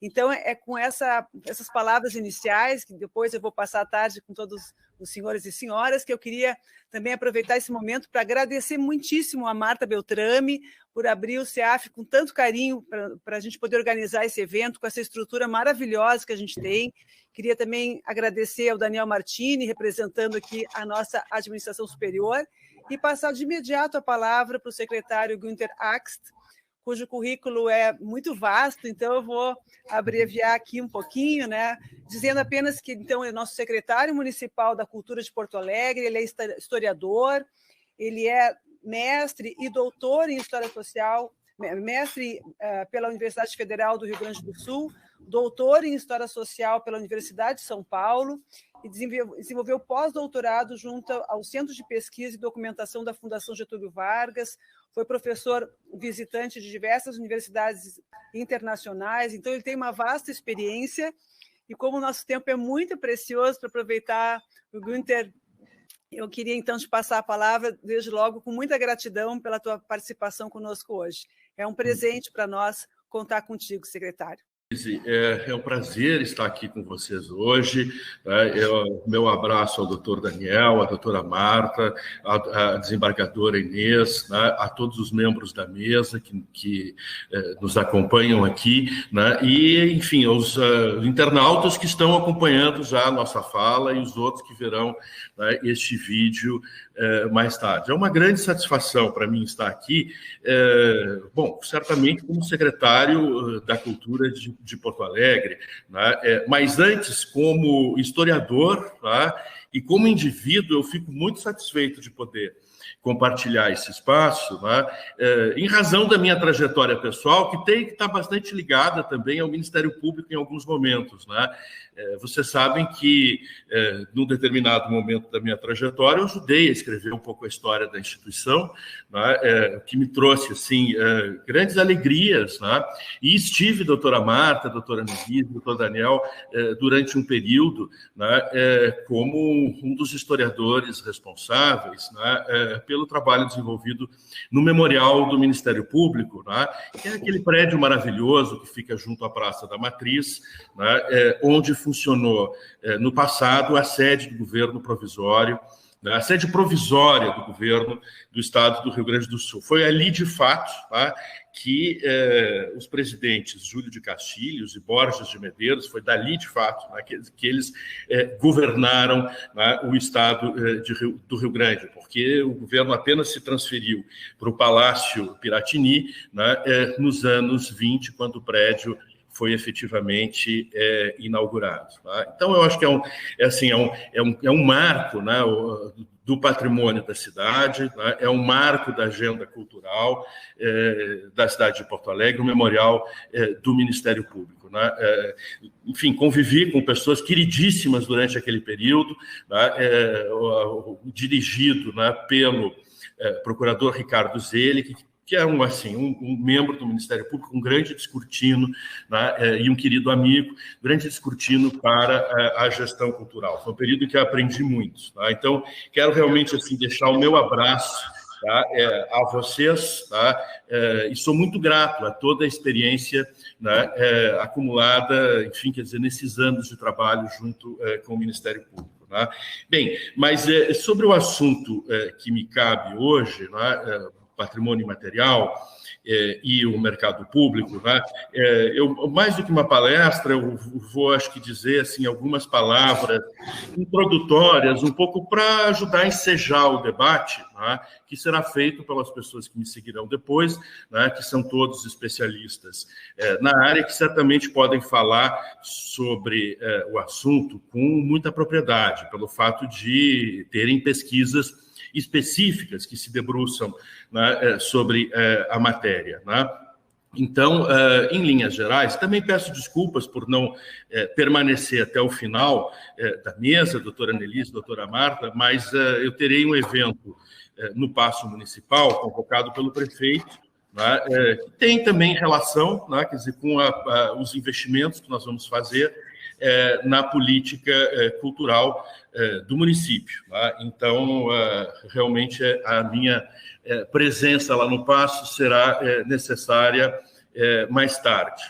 Então, é com essas palavras iniciais, que depois eu vou passar a tarde com todos os senhores e senhoras, que eu queria também aproveitar esse momento para agradecer muitíssimo a Marta Beltrame por abrir o CEAF com tanto carinho para a gente poder organizar esse evento com essa estrutura maravilhosa que a gente tem. Queria também agradecer ao Daniel Martini, representando aqui a nossa administração superior, e passar de imediato a palavra para o secretário Günther Axt, cujo currículo é muito vasto, então eu vou abreviar aqui um pouquinho, né? Dizendo apenas que então é nosso secretário municipal da Cultura de Porto Alegre, ele é historiador, ele é mestre e doutor em História Social, mestre pela Universidade Federal do Rio Grande do Sul, doutor em História Social pela Universidade de São Paulo, e desenvolveu pós-doutorado junto ao Centro de Pesquisa e Documentação da Fundação Getúlio Vargas, foi professor visitante de diversas universidades internacionais, então ele tem uma vasta experiência, e como o nosso tempo é muito precioso para aproveitar, o Günther, eu queria então te passar a palavra, desde logo, com muita gratidão pela tua participação conosco hoje. É um presente para nós contar contigo, secretário. É um prazer estar aqui com vocês hoje. Meu abraço ao doutor Daniel, à doutora Marta, à desembargadora Inês, a todos os membros da mesa que nos acompanham aqui, e, enfim, aos internautas que estão acompanhando já a nossa fala e os outros que verão este vídeo mais tarde. É uma grande satisfação para mim estar aqui, bom, certamente como secretário da Cultura de Porto Alegre, mas antes como historiador, e como indivíduo eu fico muito satisfeito de poder compartilhar esse espaço, em razão da minha trajetória pessoal, que está bastante ligada também ao Ministério Público em alguns momentos. Vocês sabem que, num determinado momento da minha trajetória, eu ajudei a escrever um pouco a história da instituição, que me trouxe assim, grandes alegrias, e estive, doutora Marta, doutora Nelise, doutor Daniel, durante um período, como um dos historiadores responsáveis pelo trabalho desenvolvido no Memorial do Ministério Público, que é aquele prédio maravilhoso que fica junto à Praça da Matriz, onde funcionou no passado a sede do governo provisório, a sede provisória do governo do estado do Rio Grande do Sul. Foi ali, de fato, que os presidentes Júlio de Castilhos e Borges de Medeiros, foi dali, de fato, que eles governaram o estado do Rio Grande, porque o governo apenas se transferiu para o Palácio Piratini nos anos 20, quando o prédio foi efetivamente inaugurado. Então, eu acho que é um marco do patrimônio da cidade, é um marco da agenda cultural da cidade de Porto Alegre, o memorial do Ministério Público. Enfim, convivi com pessoas queridíssimas durante aquele período, dirigido pelo procurador Ricardo Zelig, que é um membro do Ministério Público, um grande descortino, e um querido amigo, grande descortino para a gestão cultural. Foi um período em que eu aprendi muito. Então, quero realmente deixar o meu abraço a vocês, e sou muito grato a toda a experiência acumulada, enfim, nesses anos de trabalho junto com o Ministério Público. Bem, mas sobre o assunto que me cabe hoje, patrimônio imaterial e o mercado público, eu, mais do que uma palestra, eu vou, acho que, dizer algumas palavras introdutórias, um pouco para ajudar a ensejar o debate, que será feito pelas pessoas que me seguirão depois, que são todos especialistas na área, que certamente podem falar sobre o assunto com muita propriedade, pelo fato de terem pesquisas específicas que se debruçam sobre a matéria. Então, em linhas gerais, também peço desculpas por não permanecer até o final da mesa, doutora Nelise, doutora Marta, mas eu terei um evento no Paço Municipal, convocado pelo prefeito, que tem também relação, quer dizer, com os investimentos que nós vamos fazer na política cultural do município. Então, realmente, a minha presença lá no Paço será necessária mais tarde.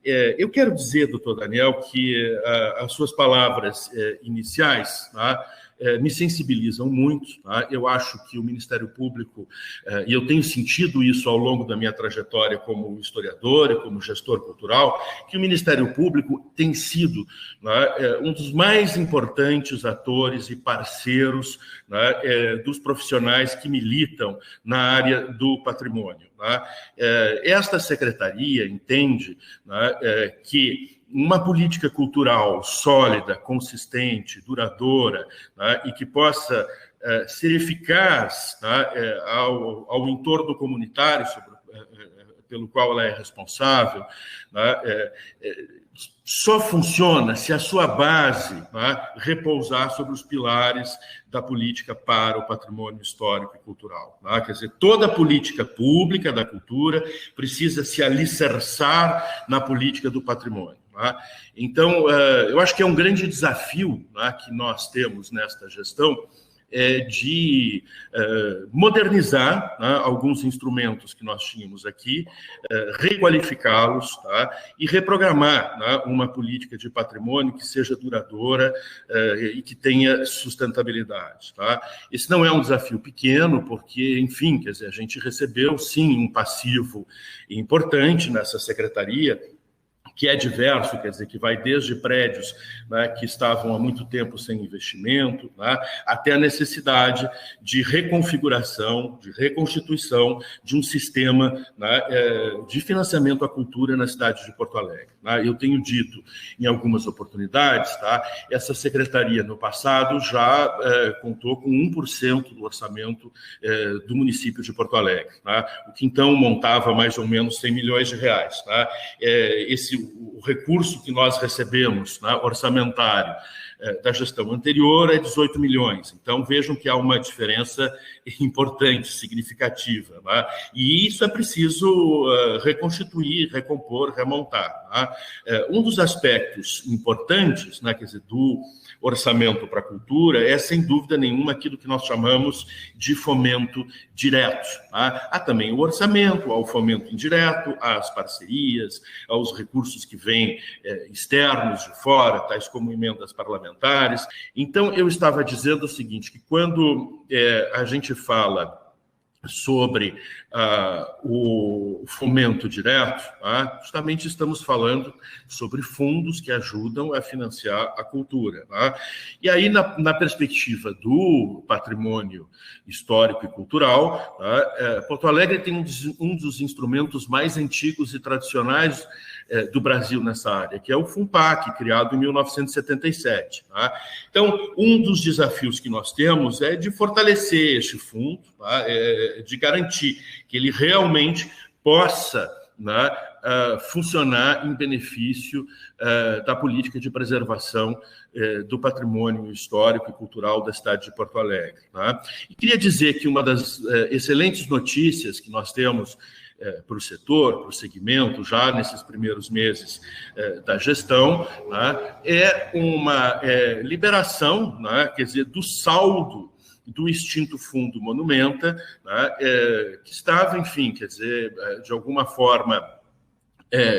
Eu quero dizer, doutor Daniel, que as suas palavras iniciais, tá, me sensibilizam muito. Tá? Eu acho que o Ministério Público, e eu tenho sentido isso ao longo da minha trajetória como historiador e como gestor cultural, que o Ministério Público tem sido, né, um dos mais importantes atores e parceiros, né, dos profissionais que militam na área do patrimônio. Tá? Esta secretaria entende, né, que uma política cultural sólida, consistente, duradoura, né, e que possa ser eficaz, tá, ao entorno comunitário pelo qual ela é responsável, né, só funciona se a sua base, né, repousar sobre os pilares da política para o patrimônio histórico e cultural. Né? Quer dizer, toda a política pública da cultura precisa se alicerçar na política do patrimônio. Né? Então, eu acho que é um grande desafio, né, que nós temos nesta gestão, de modernizar, né, alguns instrumentos que nós tínhamos aqui, requalificá-los, tá, e reprogramar, né, uma política de patrimônio que seja duradoura e que tenha sustentabilidade. Tá? Esse não é um desafio pequeno, porque, enfim, quer dizer, a gente recebeu, sim, um passivo importante nessa secretaria, que é diverso, quer dizer, que vai desde prédios, né, que estavam há muito tempo sem investimento, né, até a necessidade de reconfiguração, de reconstituição de um sistema, né, de financiamento à cultura na cidade de Porto Alegre. Né. Eu tenho dito em algumas oportunidades, tá, essa secretaria no passado já contou com 1% do orçamento do município de Porto Alegre, né, o que então montava mais ou menos 100 milhões de reais. Tá. O recurso que nós recebemos, né, orçamentário, da gestão anterior é 18 milhões. Então, vejam que há uma diferença importante, significativa. Né? E isso é preciso reconstituir, recompor, remontar. Né? Um dos aspectos importantes, né, quer dizer, do orçamento para a cultura é, sem dúvida nenhuma, aquilo que nós chamamos de fomento direto. Tá? Há também o orçamento, há o fomento indireto, há as parcerias, há os recursos que vêm externos de fora, tais como emendas parlamentares. Então, eu estava dizendo o seguinte, que quando a gente fala sobre o fomento direto, tá? Justamente estamos falando sobre fundos que ajudam a financiar a cultura. Tá? E aí, na perspectiva do patrimônio histórico e cultural, tá? Porto Alegre tem um dos instrumentos mais antigos e tradicionais do Brasil nessa área, que é o FUNPAC, criado em 1977. Tá? Então, um dos desafios que nós temos é de fortalecer este fundo, tá? De garantir que ele realmente possa, né, funcionar em benefício da política de preservação do patrimônio histórico e cultural da cidade de Porto Alegre. Tá? E queria dizer que uma das excelentes notícias que nós temos para o setor, para o segmento, já nesses primeiros meses da gestão, né, é uma liberação, né, quer dizer, do saldo do extinto Fundo Monumenta, né, que estava, enfim, quer dizer, de alguma forma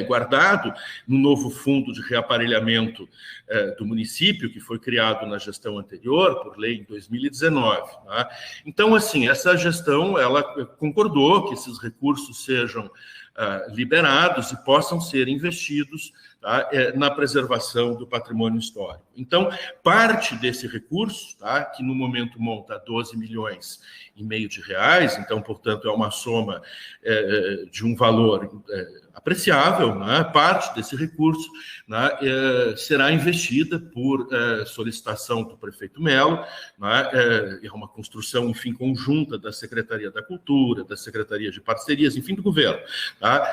guardado no novo fundo de reaparelhamento do município, que foi criado na gestão anterior, por lei, em 2019. Tá? Então, assim, essa gestão, ela concordou que esses recursos sejam liberados e possam ser investidos, tá, na preservação do patrimônio histórico. Então, parte desse recurso, tá, que no momento monta 12 milhões e meio de reais, então, portanto, é uma soma de um valor apreciável, né, parte desse recurso, né, será investida por solicitação do prefeito Melo, né, é uma construção, enfim, conjunta da Secretaria da Cultura, da Secretaria de Parcerias, enfim, do governo, tá,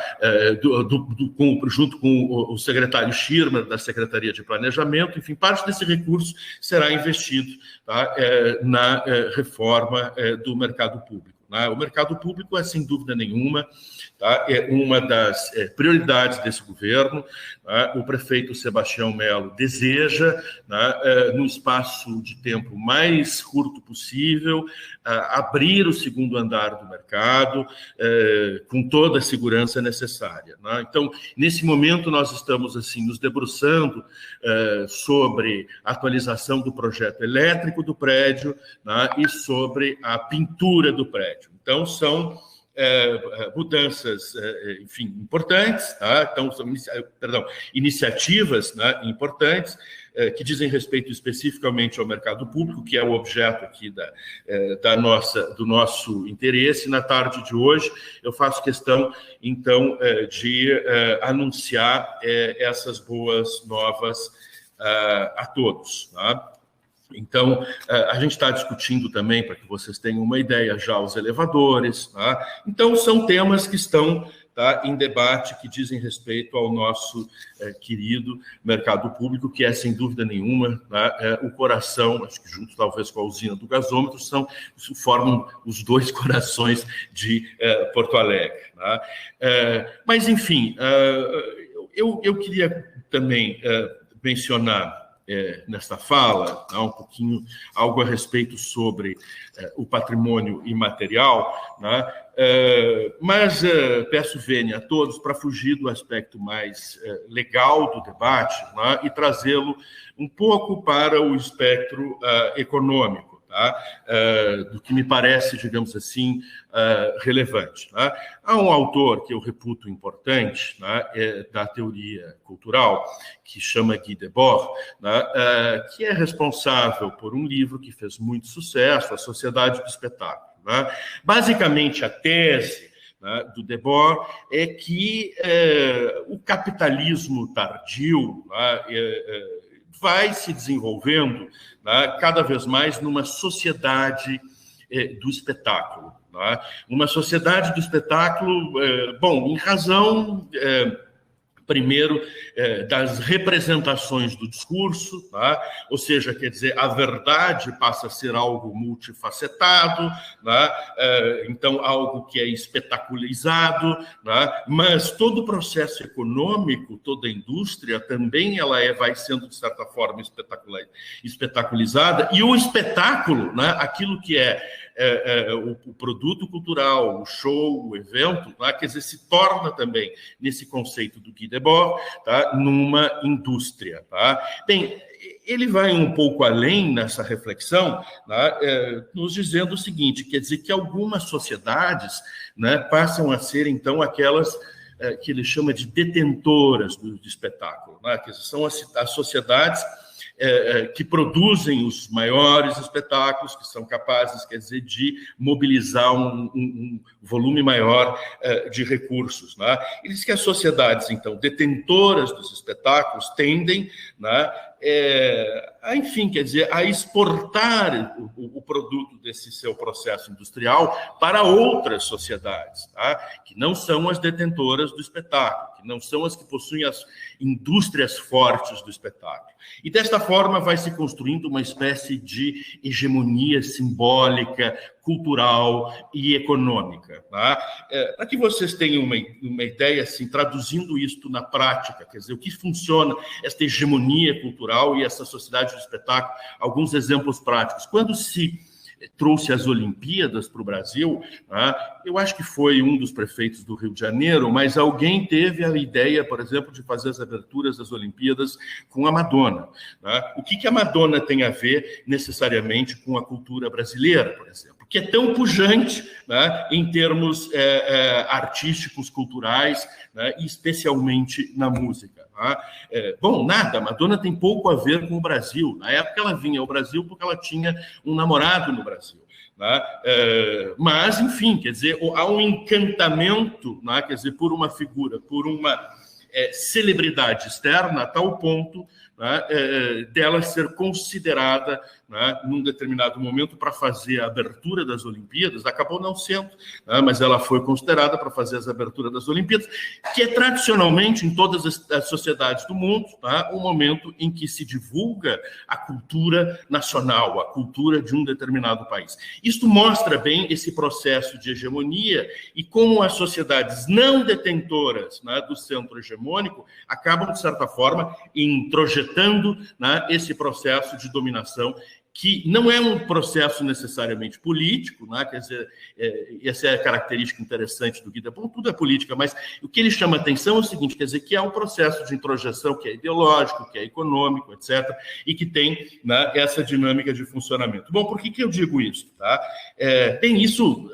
junto com o secretário Schirmer, da Secretaria de Planejamento, enfim, parte desse recurso será investido, tá, na reforma do mercado público. né? O mercado público é, sem dúvida nenhuma, tá, é uma das prioridades desse governo, né? O prefeito Sebastião Melo deseja, né, no espaço de tempo mais curto possível, abrir o segundo andar do mercado com toda a segurança necessária, né? Então, nesse momento, nós estamos assim nos debruçando sobre a atualização do projeto elétrico do prédio, né, e sobre a pintura do prédio. Então, são mudanças, enfim, importantes, tá? Então, são iniciativas, né, importantes, que dizem respeito especificamente ao mercado público, que é o objeto aqui do nosso interesse. Na tarde de hoje, eu faço questão, então, de anunciar essas boas novas a todos, tá? Então, a gente está discutindo também, para que vocês tenham uma ideia, já os elevadores, tá? Então, são temas que estão, tá, em debate, que dizem respeito ao nosso querido mercado público, que é, sem dúvida nenhuma, tá, o coração, acho que junto talvez com a usina do gasômetro, formam os dois corações de Porto Alegre, tá? Mas, enfim, eu queria também mencionar nesta fala, um pouquinho, algo a respeito sobre o patrimônio imaterial, né? Mas peço vênia a todos para fugir do aspecto mais legal do debate, né? E trazê-lo um pouco para o espectro econômico, tá? Do que me parece, digamos assim, relevante, tá? Há um autor que eu reputo importante, né, da teoria cultural, que chama Guy Debord, né, que é responsável por um livro que fez muito sucesso, A Sociedade do Espetáculo, né? Basicamente, a tese, né, do Debord é que o capitalismo tardio, né, vai se desenvolvendo, né, cada vez mais numa sociedade do espetáculo, né? Uma sociedade do espetáculo, bom, em razão, primeiro, das representações do discurso, tá? Ou seja, quer dizer, a verdade passa a ser algo multifacetado, tá? Então, algo que é espetaculizado, tá? Mas todo o processo econômico, toda a indústria, também ela vai sendo, de certa forma, espetaculizada, e o espetáculo, né? Aquilo que o produto cultural, o show, o evento, tá? Quer dizer, se torna também, nesse conceito do Guy Debord, tá? Numa indústria, tá? Bem, ele vai um pouco além nessa reflexão, tá? Nos dizendo o seguinte, quer dizer que algumas sociedades, né, passam a ser, então, aquelas que ele chama de detentoras do espetáculo, né? Que são as sociedades que produzem os maiores espetáculos, que são capazes, quer dizer, de mobilizar um volume maior de recursos, né? Ele diz que as sociedades, então, detentoras dos espetáculos tendem, né, enfim, quer dizer, a exportar o produto desse seu processo industrial para outras sociedades, tá? Que não são as detentoras do espetáculo, que não são as que possuem as indústrias fortes do espetáculo. E desta forma vai se construindo uma espécie de hegemonia simbólica, cultural e econômica, tá? Para que vocês tenham uma ideia, assim, traduzindo isto na prática, quer dizer, o que funciona esta hegemonia cultural e essa sociedade do espetáculo, alguns exemplos práticos. Quando se trouxe as Olimpíadas para o Brasil, né, eu acho que foi um dos prefeitos do Rio de Janeiro, mas alguém teve a ideia, por exemplo, de fazer as aberturas das Olimpíadas com a Madonna, né? O que a Madonna tem a ver necessariamente com a cultura brasileira, por exemplo? Que é tão pujante, né, em termos artísticos, culturais, né, e especialmente na música. Tá? Bom, nada, a Madonna tem pouco a ver com o Brasil. Na época ela vinha ao Brasil porque ela tinha um namorado no Brasil. Né? Mas, enfim, quer dizer, há um encantamento, né, quer dizer, por uma figura, por uma celebridade externa a tal ponto, né, dela ser considerada, né, num determinado momento para fazer a abertura das Olimpíadas. Acabou não sendo, né, mas ela foi considerada para fazer as aberturas das Olimpíadas, que é tradicionalmente, em todas as sociedades do mundo, tá, um momento em que se divulga a cultura nacional, a cultura de um determinado país. Isto mostra bem esse processo de hegemonia e como as sociedades não detentoras, né, do centro hegemônico acabam, de certa forma, introjetando, né, esse processo de dominação, que não é um processo necessariamente político, né? Quer dizer, essa é a característica interessante do Guy Debord, tudo é política, mas o que ele chama atenção é o seguinte, quer dizer, que é um processo de introjeção que é ideológico, que é econômico, etc., e que tem, né, essa dinâmica de funcionamento. Bom, por que eu digo isso? Tá? Tem isso...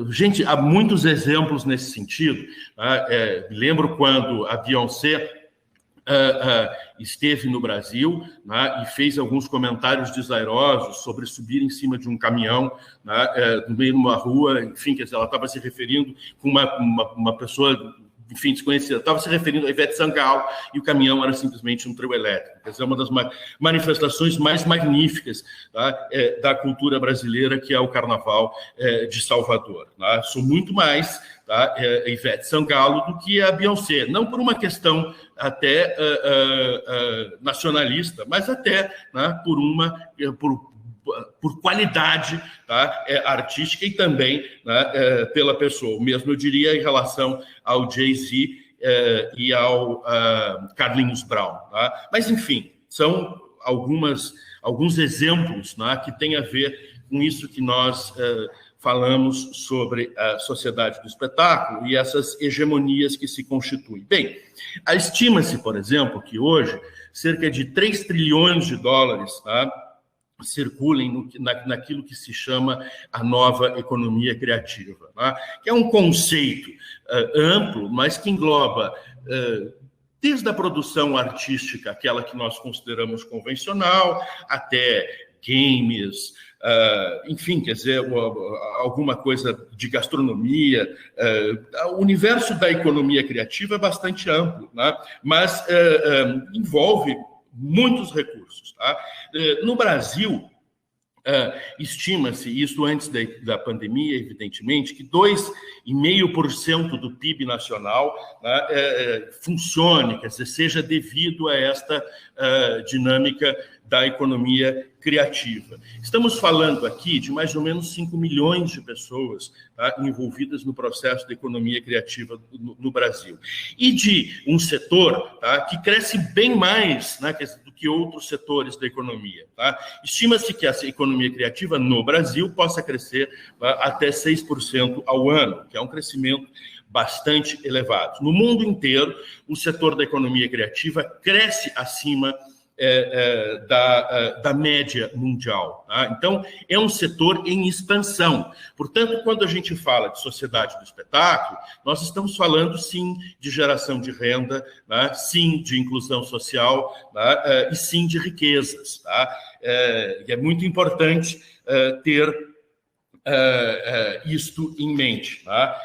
Gente, há muitos exemplos nesse sentido. Tá? Lembro quando a Beyoncé esteve no Brasil, né, e fez alguns comentários desairosos sobre subir em cima de um caminhão, né, no meio de uma rua, enfim, quer dizer, ela estava se referindo com uma pessoa, enfim, desconhecida, estava se referindo a Ivete Sangalo, e o caminhão era simplesmente um trio elétrico. Quer dizer, uma das manifestações mais magníficas, tá, da cultura brasileira, que é o Carnaval de Salvador. Tá? Sou muito mais, tá, Ivete Sangalo do que a Beyoncé, não por uma questão até nacionalista, mas até, né, por qualidade, tá, artística e também, né, pela pessoa. O mesmo eu diria em relação ao Jay-Z e ao Carlinhos Brown. Tá? Mas, enfim, são alguns exemplos, né, que têm a ver com isso que nós falamos sobre a sociedade do espetáculo e essas hegemonias que se constituem. Bem, estima-se, por exemplo, que hoje cerca de 3 trilhões de dólares, tá, circulem naquilo que se chama a nova economia criativa, tá? Que é um conceito amplo, mas que engloba desde a produção artística, aquela que nós consideramos convencional, até games, enfim, quer dizer, alguma coisa de gastronomia. O universo da economia criativa é bastante amplo, né? Mas envolve muitos recursos. Tá? No Brasil, estima-se, isso antes da pandemia, evidentemente, que 2,5% do PIB nacional, né, funcione, quer dizer, seja devido a esta dinâmica da economia criativa. Estamos falando aqui de mais ou menos 5 milhões de pessoas, tá, envolvidas no processo da economia criativa no Brasil. E de um setor, tá, que cresce bem mais, né, do que outros setores da economia. Tá? Estima-se que essa economia criativa no Brasil possa crescer, tá, até 6% ao ano, que é um crescimento bastante elevado. No mundo inteiro, o setor da economia criativa cresce acima da média mundial. Tá? Então, é um setor em expansão. Portanto, quando a gente fala de sociedade do espetáculo, nós estamos falando, sim, de geração de renda, tá? Sim, de inclusão social, tá? E sim, de riquezas. Tá? E é muito importante ter isto em mente. Tá?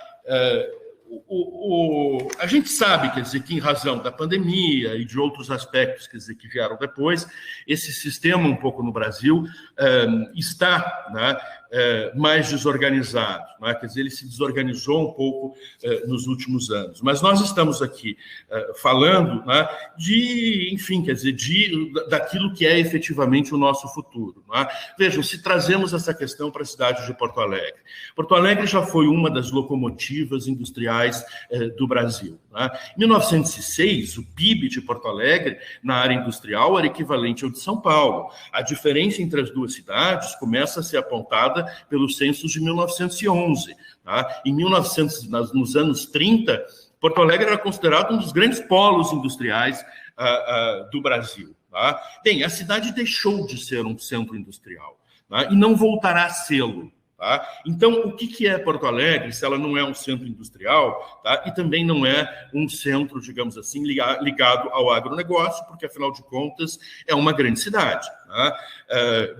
A gente sabe, quer dizer, que em razão da pandemia e de outros aspectos, quer dizer, que vieram depois, esse sistema um pouco no Brasil está, né, mais desorganizado, né? Quer dizer, ele se desorganizou um pouco nos últimos anos. Mas nós estamos aqui falando, né, enfim, quer dizer, daquilo que é efetivamente o nosso futuro. Né? Vejam, se trazemos essa questão para a cidade de Porto Alegre. Porto Alegre já foi uma das locomotivas industriais do Brasil. Né? Em 1906, o PIB de Porto Alegre, na área industrial, era equivalente ao de São Paulo. A diferença entre as duas cidades começa a ser apontada pelos censos de 1911. Tá? Nos anos 30, Porto Alegre era considerado um dos grandes polos industriais do Brasil. Tá? Bem, a cidade deixou de ser um centro industrial, tá? E não voltará a sê-lo. Tá? Então, o que é Porto Alegre se ela não é um centro industrial, tá? E também não é um centro, digamos assim, ligado ao agronegócio, porque, afinal de contas, é uma grande cidade. Tá?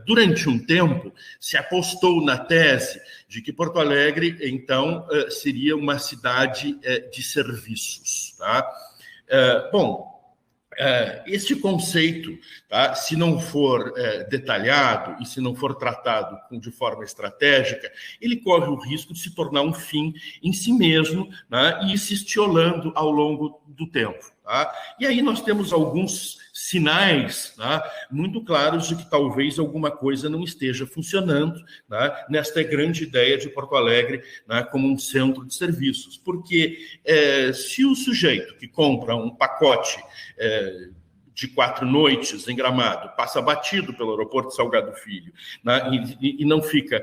Durante um tempo, se apostou na tese de que Porto Alegre, então, seria uma cidade de serviços. Tá? Este conceito, tá, se não for detalhado e se não for tratado de forma estratégica, ele corre o risco de se tornar um fim em si mesmo, né, e ir se estiolando ao longo do tempo. Tá? E aí nós temos alguns sinais, tá, muito claros de que talvez alguma coisa não esteja funcionando, tá, nesta grande ideia de Porto Alegre, tá, como um centro de serviços. Porque se o sujeito que compra um pacote de 4 noites em Gramado passa batido pelo aeroporto de Salgado Filho, né, e não fica,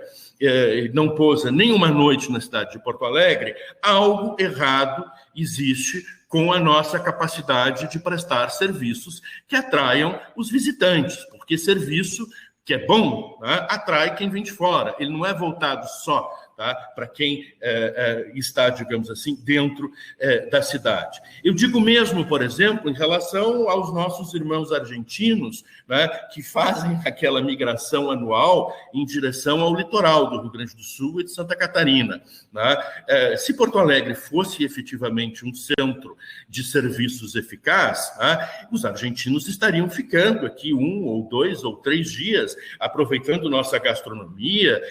não pousa nenhuma noite na cidade de Porto Alegre, algo errado existe com a nossa capacidade de prestar serviços que atraiam os visitantes, porque serviço que é bom, né, atrai quem vem de fora. Ele não é voltado só, tá, para quem está, digamos assim, dentro da cidade. Eu digo mesmo, por exemplo, em relação aos nossos irmãos argentinos, né, que fazem aquela migração anual em direção ao litoral do Rio Grande do Sul e de Santa Catarina. Né? Se Porto Alegre fosse efetivamente um centro de serviços eficaz, né, os argentinos estariam ficando aqui 1 ou 2 ou 3 dias, aproveitando nossa gastronomia,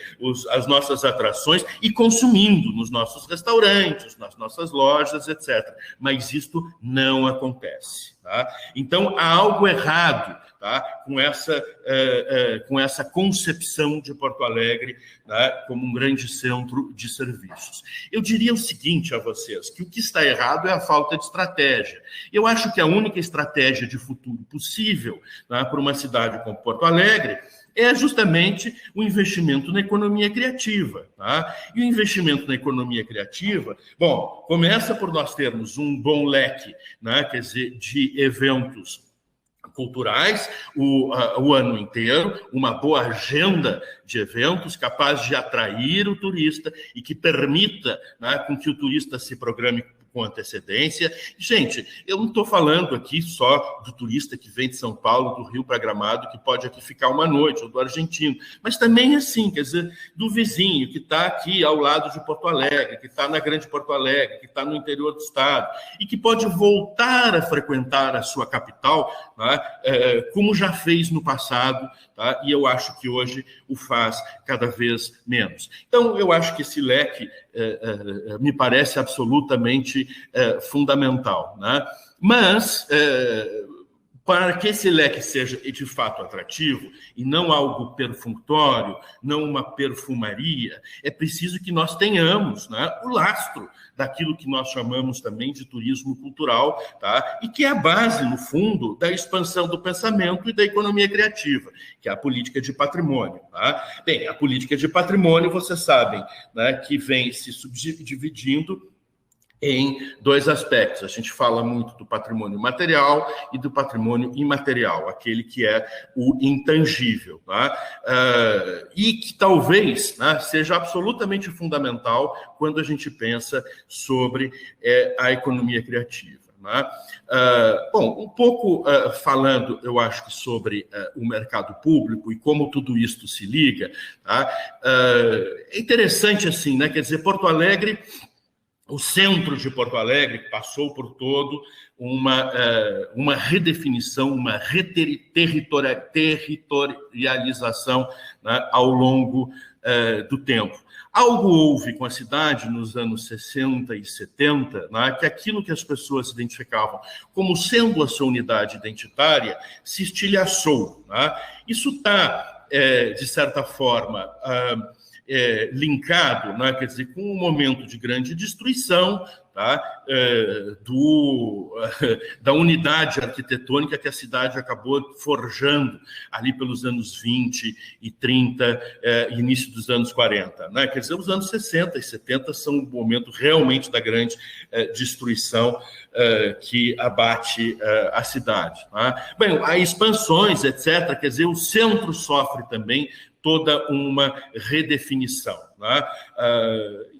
as nossas atrações, e consumindo nos nossos restaurantes, nas nossas lojas, etc. Mas isto não acontece. Tá? Então, há algo errado, tá, com essa concepção de Porto Alegre, tá, como um grande centro de serviços. Eu diria o seguinte a vocês, que o que está errado é a falta de estratégia. Eu acho que a única estratégia de futuro possível, tá, para uma cidade como Porto Alegre é justamente o investimento na economia criativa. Tá? E o investimento na economia criativa, bom, começa por nós termos um bom leque, né, quer dizer, de eventos culturais o ano inteiro, uma boa agenda de eventos capaz de atrair o turista e que permita, né, com que o turista se programe com antecedência. Gente, eu não estou falando aqui só do turista que vem de São Paulo, do Rio para Gramado, que pode aqui ficar uma noite, ou do argentino, mas também, assim, quer dizer, do vizinho que está aqui ao lado de Porto Alegre, que está na Grande Porto Alegre, que está no interior do estado, e que pode voltar a frequentar a sua capital, né, como já fez no passado, tá? E eu acho que hoje o faz cada vez menos. Então, eu acho que esse leque me parece absolutamente fundamental, né? Mas, para que esse leque seja de fato atrativo e não algo perfunctório, não uma perfumaria, é preciso que nós tenhamos, né, o lastro daquilo que nós chamamos também de turismo cultural, tá? E que é a base, no fundo, da expansão do pensamento e da economia criativa, que é a política de patrimônio. Tá? Bem, a política de patrimônio, vocês sabem, né, que vem se subdividindo em 2 aspectos. A gente fala muito do patrimônio material e do patrimônio imaterial, aquele que é o intangível, tá? E que talvez, né, seja absolutamente fundamental quando a gente pensa sobre a economia criativa. Né? Bom, um pouco falando, eu acho que sobre o mercado público e como tudo isto se liga, tá? É interessante assim, né? Quer dizer, Porto Alegre, o centro de Porto Alegre passou por todo uma redefinição, uma territorialização, né, ao longo do tempo. Algo houve com a cidade nos anos 60 e 70, né, que aquilo que as pessoas identificavam como sendo a sua unidade identitária se estilhaçou. Né? Isso está, de certa forma, linkado, né, quer dizer, com um momento de grande destruição, tá, da unidade arquitetônica que a cidade acabou forjando ali pelos anos 20 e 30, início dos anos 40. Né? Quer dizer, os anos 60 e 70 são um momento realmente da grande destruição que abate a cidade. Tá? Bem, há expansões, etc. Quer dizer, o centro sofre também toda uma redefinição. Né?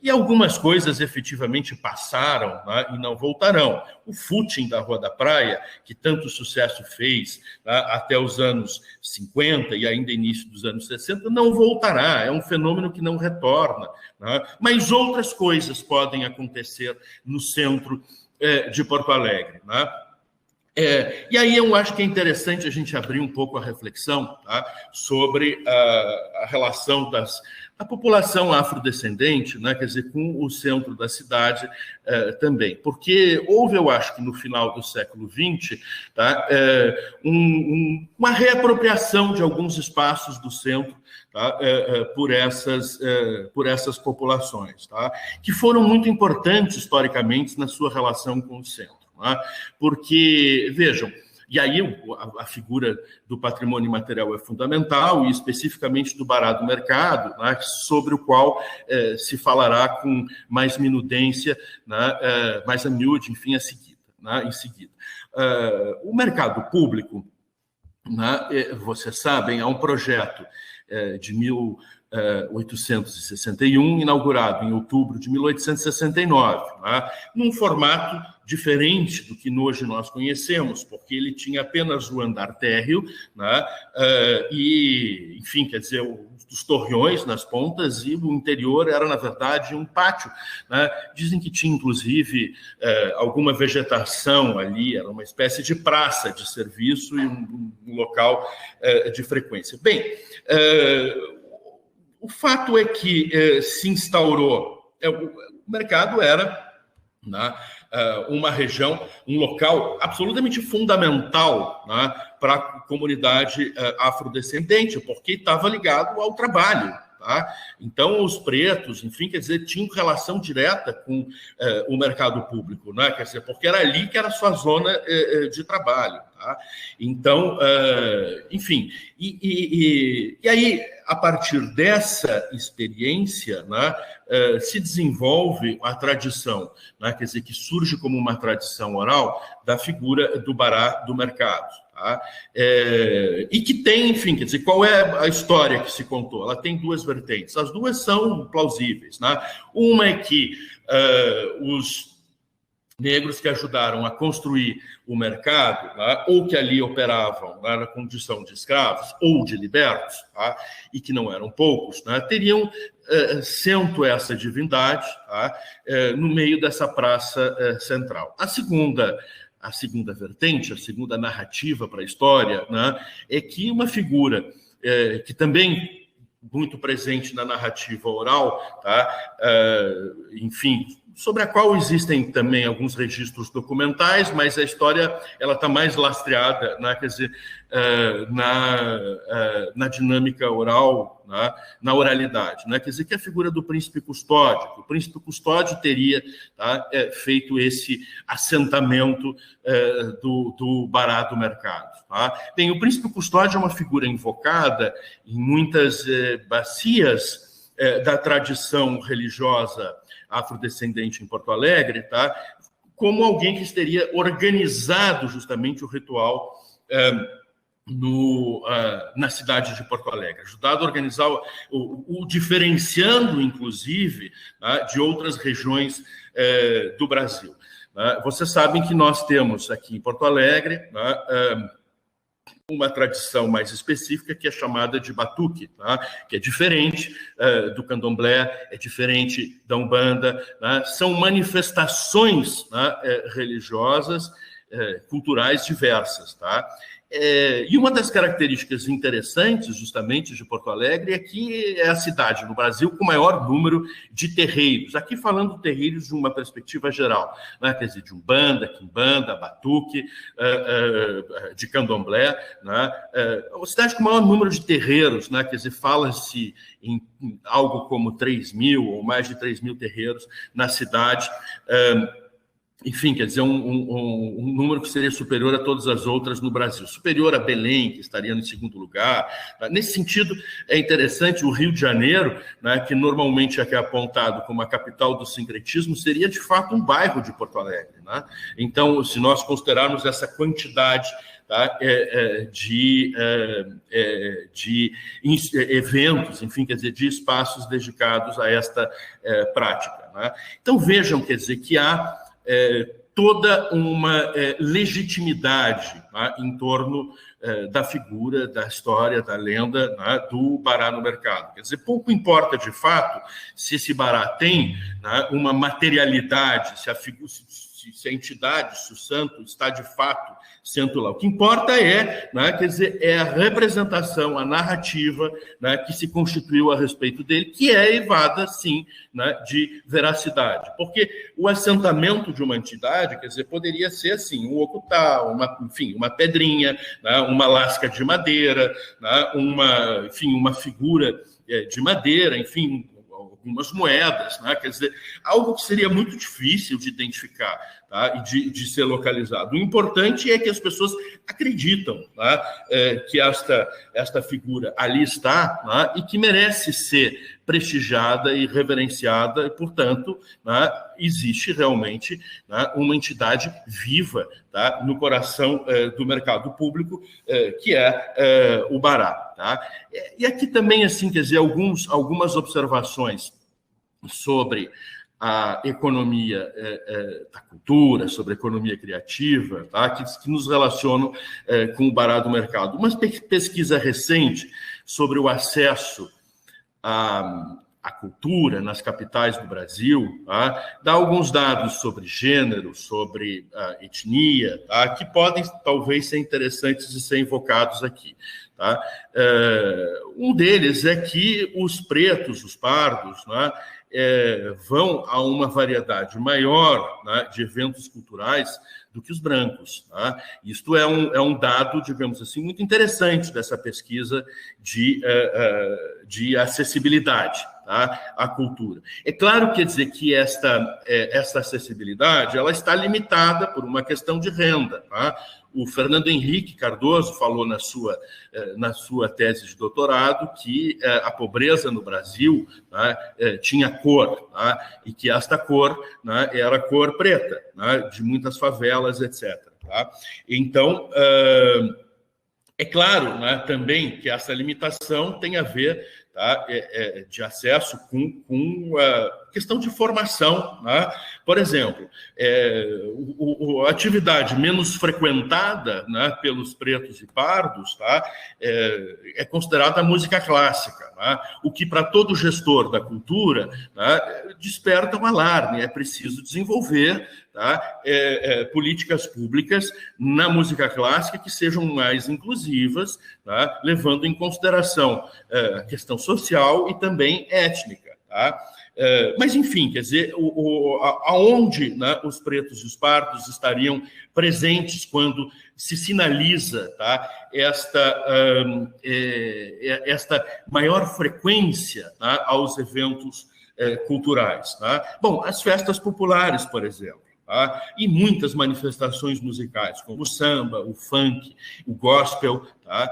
E algumas coisas efetivamente passaram, né, e não voltarão. O footing da Rua da Praia, que tanto sucesso fez, né, até os anos 50 e ainda início dos anos 60, não voltará. É um fenômeno que não retorna. Né? Mas outras coisas podem acontecer no centro de Porto Alegre, né? E aí eu acho que é interessante a gente abrir um pouco a reflexão, tá, sobre a relação da população afrodescendente, né, quer dizer, com o centro da cidade também. Porque houve, eu acho que no final do século XX, tá, uma reapropriação de alguns espaços do centro, tá, por essas populações, tá, que foram muito importantes historicamente na sua relação com o centro. Porque, vejam, e aí a figura do patrimônio imaterial é fundamental, e especificamente do Bará do Mercado, né, sobre o qual se falará com mais minudência, né, mais a miúde, enfim, em seguida. O mercado público, né, vocês sabem, é um projeto de 1861, inaugurado em outubro de 1869, né, num formato diferente do que hoje nós conhecemos, porque ele tinha apenas o andar térreo, né, e, enfim, quer dizer, os torreões nas pontas, e o interior era, na verdade, um pátio, né? Dizem que tinha, inclusive, alguma vegetação ali, era uma espécie de praça de serviço e um local de frequência. Bem, o fato é que se instaurou, o mercado era, né, uma região, um local absolutamente fundamental, né, para a comunidade afrodescendente, porque estava ligado ao trabalho. Tá? Então, os pretos, enfim, quer dizer, tinham relação direta com o mercado público, né? Quer dizer, porque era ali que era a sua zona de trabalho. Tá? Então, enfim, e aí, a partir dessa experiência, né, se desenvolve a tradição, né, quer dizer, que surge como uma tradição oral da figura do Bará do Mercado. Tá? E que tem, enfim, quer dizer, qual é a história que se contou? Ela tem duas vertentes, as duas são plausíveis. Né? Uma é que os negros que ajudaram a construir o mercado, né, ou que ali operavam, né, na condição de escravos ou de libertos, tá, e que não eram poucos, né, teriam sento essa divindade, tá, no meio dessa praça central. A segunda vertente, a segunda narrativa para a história, né, é que uma figura que também muito presente na narrativa oral, tá, enfim, sobre a qual existem também alguns registros documentais, mas a história ela está mais lastreada, né, quer dizer, na dinâmica oral, né, na oralidade, né, quer dizer, que a figura do príncipe custódio, o príncipe custódio teria, tá, feito esse assentamento do Bará do Mercado. Tá? Bem, o príncipe custódio é uma figura invocada em muitas bacias da tradição religiosa afrodescendente em Porto Alegre, tá? Como alguém que teria organizado justamente o ritual na cidade de Porto Alegre, ajudado a organizar o diferenciando, inclusive, tá, de outras regiões do Brasil. Tá? Vocês sabem que nós temos aqui em Porto Alegre, tá, uma tradição mais específica que é chamada de batuque, tá? Que é diferente do candomblé, é diferente da umbanda, tá? São manifestações, tá, religiosas, culturais diversas. Tá? E uma das características interessantes, justamente, de Porto Alegre é que é a cidade no Brasil com o maior número de terreiros. Aqui falando de terreiros de uma perspectiva geral, né? Quer dizer, de umbanda, quimbanda, batuque, de candomblé. Né? É uma cidade com o maior número de terreiros, né? Quer dizer, fala-se em algo como 3.000 ou mais de 3.000 terreiros na cidade. Enfim, quer dizer, um número que seria superior a todas as outras no Brasil. Superior a Belém, que estaria em segundo lugar. Nesse sentido, é interessante, o Rio de Janeiro, né, que normalmente é apontado como a capital do sincretismo, seria, de fato, um bairro de Porto Alegre. Né? Então, se nós considerarmos essa quantidade, tá, de eventos, enfim, quer dizer, de espaços dedicados a esta prática. Né? Então, vejam, quer dizer, que há toda uma legitimidade, né, em torno da figura, da história, da lenda, né, do Bará no Mercado. Quer dizer, pouco importa, de fato, se esse Bará tem, né, uma materialidade, se se a entidade, se o santo está de fato sendo lá. O que importa é, né, quer dizer, é a representação, a narrativa, né, que se constituiu a respeito dele, que é evada, sim, né, de veracidade. Porque o assentamento de uma entidade, quer dizer, poderia ser assim, um ocultal, uma pedrinha, né, uma lasca de madeira, né, uma figura de madeira, enfim, algumas moedas, né? Quer dizer, algo que seria muito difícil de identificar, tá? E de ser localizado. O importante é que as pessoas acreditam, tá? Que esta figura ali está, tá? E que merece ser prestigiada e reverenciada, e, portanto, tá? Existe realmente, tá? Uma entidade viva, tá? No coração do mercado público, que é o Bará. Tá? E aqui também, assim, quer dizer, algumas observações sobre a economia da cultura, sobre a economia criativa, tá? que nos relacionam com o Bará do mercado. Uma pesquisa recente sobre o acesso à cultura nas capitais do Brasil, tá? Dá alguns dados sobre gênero, sobre etnia, tá? Que podem talvez ser interessantes de ser invocados aqui. Tá? Um deles é que os pretos, os pardos, né, vão a uma variedade maior, né, de eventos culturais do que os brancos. Tá? Isto é um dado, digamos assim, muito interessante dessa pesquisa de acessibilidade, tá, à cultura. É claro, quer dizer, que esta acessibilidade ela está limitada por uma questão de renda. Tá? O Fernando Henrique Cardoso falou na sua tese de doutorado que a pobreza no Brasil, né, tinha cor, né, e que esta cor, né, era a cor preta, né, de muitas favelas, etc. Tá? Então, é claro, né, também que essa limitação tem a ver, tá, de acesso com a questão de formação. Né? Por exemplo, a atividade menos frequentada, né, pelos pretos e pardos, tá, é considerada a música clássica, né? O que para todo gestor da cultura, né, desperta um alarme. É preciso desenvolver, tá, políticas públicas na música clássica que sejam mais inclusivas, tá, levando em consideração a questão social e também étnica. Tá? Mas, enfim, quer dizer, aonde, né, os pretos e os pardos estariam presentes quando se sinaliza, tá, esta maior frequência, tá, aos eventos culturais. Tá? Bom, as festas populares, por exemplo. Tá? E muitas manifestações musicais, como o samba, o funk, o gospel. Tá?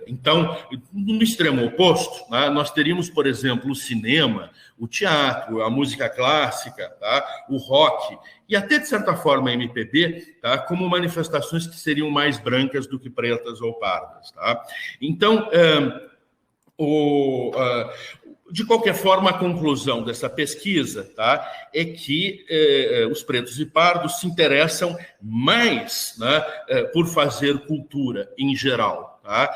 Então, no extremo oposto, tá, nós teríamos, por exemplo, o cinema, o teatro, a música clássica, tá, o rock, e até, de certa forma, a MPB, tá, como manifestações que seriam mais brancas do que pretas ou pardas. Tá? Então, de qualquer forma, a conclusão dessa pesquisa, tá, é que os pretos e pardos se interessam mais, né, por fazer cultura em geral. Tá?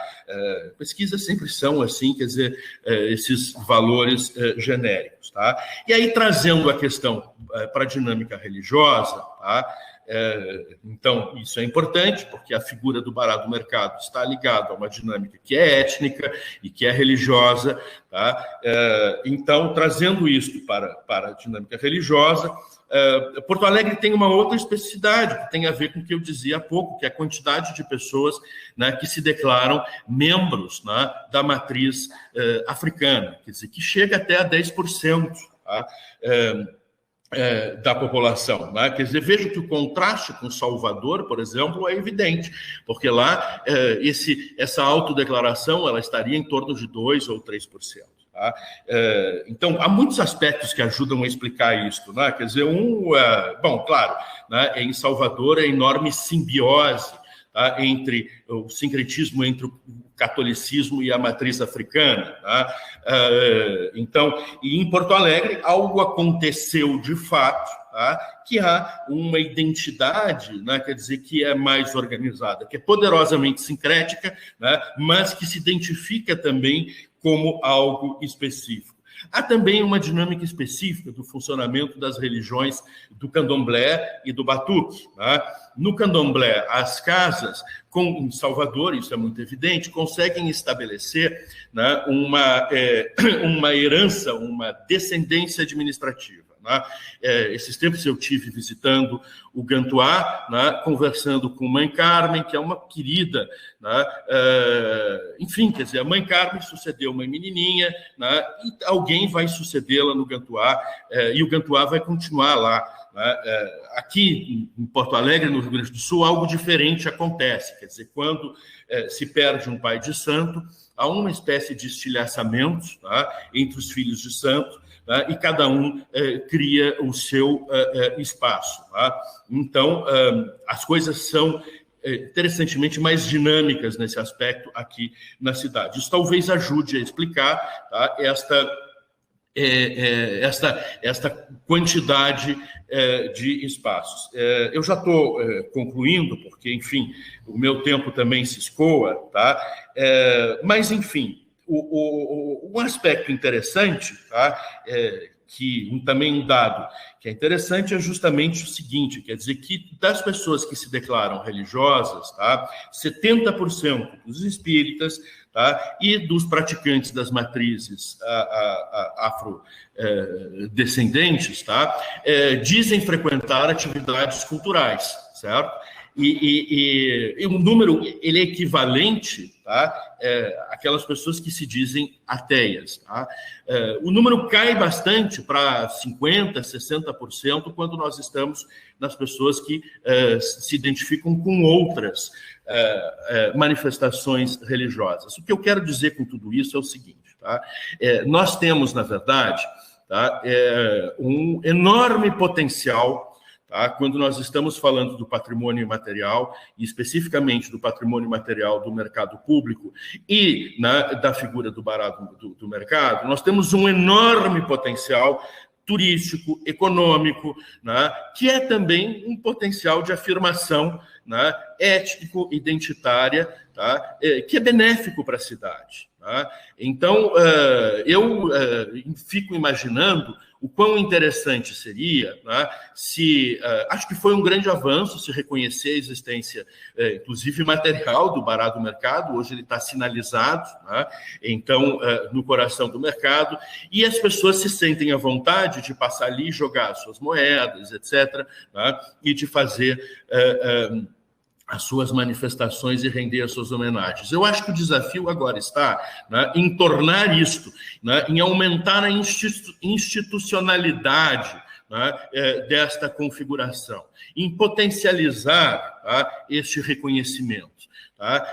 Pesquisas sempre são assim, quer dizer, esses valores genéricos. Tá? E aí, trazendo a questão para a dinâmica religiosa, tá? Então, isso é importante, porque a figura do Bará do mercado está ligada a uma dinâmica que é étnica e que é religiosa. Tá? Então, trazendo isso para a dinâmica religiosa, Porto Alegre tem uma outra especificidade, que tem a ver com o que eu dizia há pouco, que é a quantidade de pessoas, né, que se declaram membros, né, da matriz africana, quer dizer, que chega até a 10%. Tá? Da população. Né? Quer dizer, vejo que o contraste com Salvador, por exemplo, é evidente, porque lá essa autodeclaração ela estaria em torno de 2% ou 3%. Tá? Então, há muitos aspectos que ajudam a explicar isso. Né? Quer dizer, bom, claro, né, em Salvador é enorme simbiose, tá, entre o sincretismo entre o catolicismo e a matriz africana. Tá? Então, e em Porto Alegre, algo aconteceu de fato, tá, que há uma identidade, né, quer dizer, que é mais organizada, que é poderosamente sincrética, né, mas que se identifica também como algo específico. Há também uma dinâmica específica do funcionamento das religiões do candomblé e do batuque. Né? No candomblé, as casas, em Salvador, isso é muito evidente, conseguem estabelecer, né, uma herança, uma descendência administrativa. Né? Esses tempos eu tive visitando o Gantuá, né, conversando com Mãe Carmen, que é uma querida, né? Enfim, quer dizer, a Mãe Carmen sucedeu uma menininha, né, e alguém vai sucedê-la no Gantuá, e o Gantuá vai continuar lá. Né? Aqui em Porto Alegre, no Rio Grande do Sul, algo diferente acontece, quer dizer, quando se perde um pai de santo, há uma espécie de estilhaçamento, tá, entre os filhos de santo, tá, e cada um cria o seu espaço. Tá? Então, as coisas são interessantemente mais dinâmicas nesse aspecto aqui na cidade. Isso talvez ajude a explicar, tá, esta quantidade de espaços. Eu já estou concluindo, porque, enfim, o meu tempo também se escoa, tá? Mas, enfim, um aspecto interessante, tá? Também um dado que é interessante é justamente o seguinte, quer dizer que das pessoas que se declaram religiosas, tá, 70% dos espíritas, tá, e dos praticantes das matrizes afrodescendentes, tá, dizem frequentar atividades culturais, certo? E um número ele é equivalente, tá, àquelas pessoas que se dizem ateias. Tá? O número cai bastante para 50%, 60% quando nós estamos nas pessoas que se identificam com outras manifestações religiosas. O que eu quero dizer com tudo isso é o seguinte, tá? Nós temos, na verdade, tá, um enorme potencial, tá, quando nós estamos falando do patrimônio imaterial, e especificamente do patrimônio imaterial do mercado público e, né, da figura do barato do mercado, nós temos um enorme potencial turístico, econômico, né, que é também um potencial de afirmação, né, étnico-identitária, tá, que é benéfico para a cidade. Tá? Então, eu fico imaginando o quão interessante seria, né, se... acho que foi um grande avanço se reconhecer a existência, inclusive material, do barato do mercado. Hoje ele está sinalizado, né, então, no coração do mercado, e as pessoas se sentem à vontade de passar ali e jogar suas moedas, etc., né, e de fazer... as suas manifestações e render as suas homenagens. Eu acho que o desafio agora está, né, em tornar isto, né, em aumentar a institucionalidade, né, desta configuração, em potencializar, tá, este reconhecimento, tá,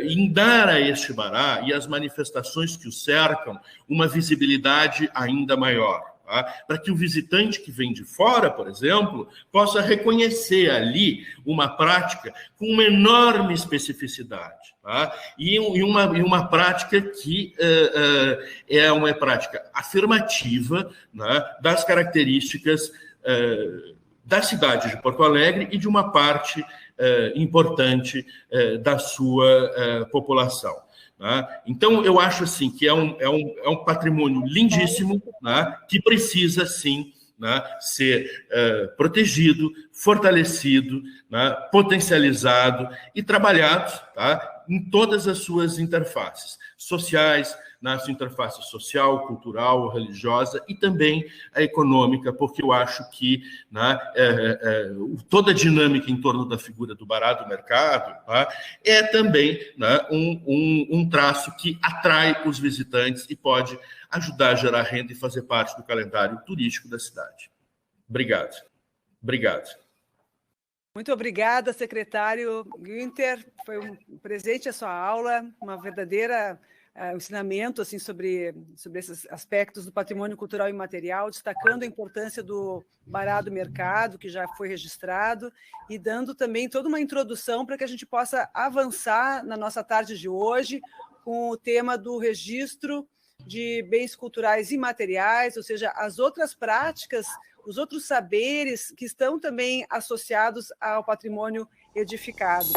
em dar a este bará e às manifestações que o cercam uma visibilidade ainda maior. Tá? Para que o visitante que vem de fora, por exemplo, possa reconhecer ali uma prática com uma enorme especificidade. Tá? E uma prática que é uma prática afirmativa, né, das características da cidade de Porto Alegre e de uma parte importante da sua população. Então, eu acho assim que é um patrimônio lindíssimo, né, que precisa, sim, né, ser protegido, fortalecido, né, potencializado e trabalhado, tá, em todas as suas interfaces sociais, na sua interface social, cultural, religiosa e também a econômica, porque eu acho que, né, toda a dinâmica em torno da figura do barato do mercado, tá, é também, né, um traço que atrai os visitantes e pode ajudar a gerar renda e fazer parte do calendário turístico da cidade. Obrigado. Obrigado. Muito obrigada, secretário Günther. Foi um presente a sua aula, uma verdadeira... ensinamento assim, sobre esses aspectos do patrimônio cultural imaterial, destacando a importância do barato do mercado, que já foi registrado, e dando também toda uma introdução para que a gente possa avançar na nossa tarde de hoje com o tema do registro de bens culturais imateriais, ou seja, as outras práticas, os outros saberes que estão também associados ao patrimônio edificado.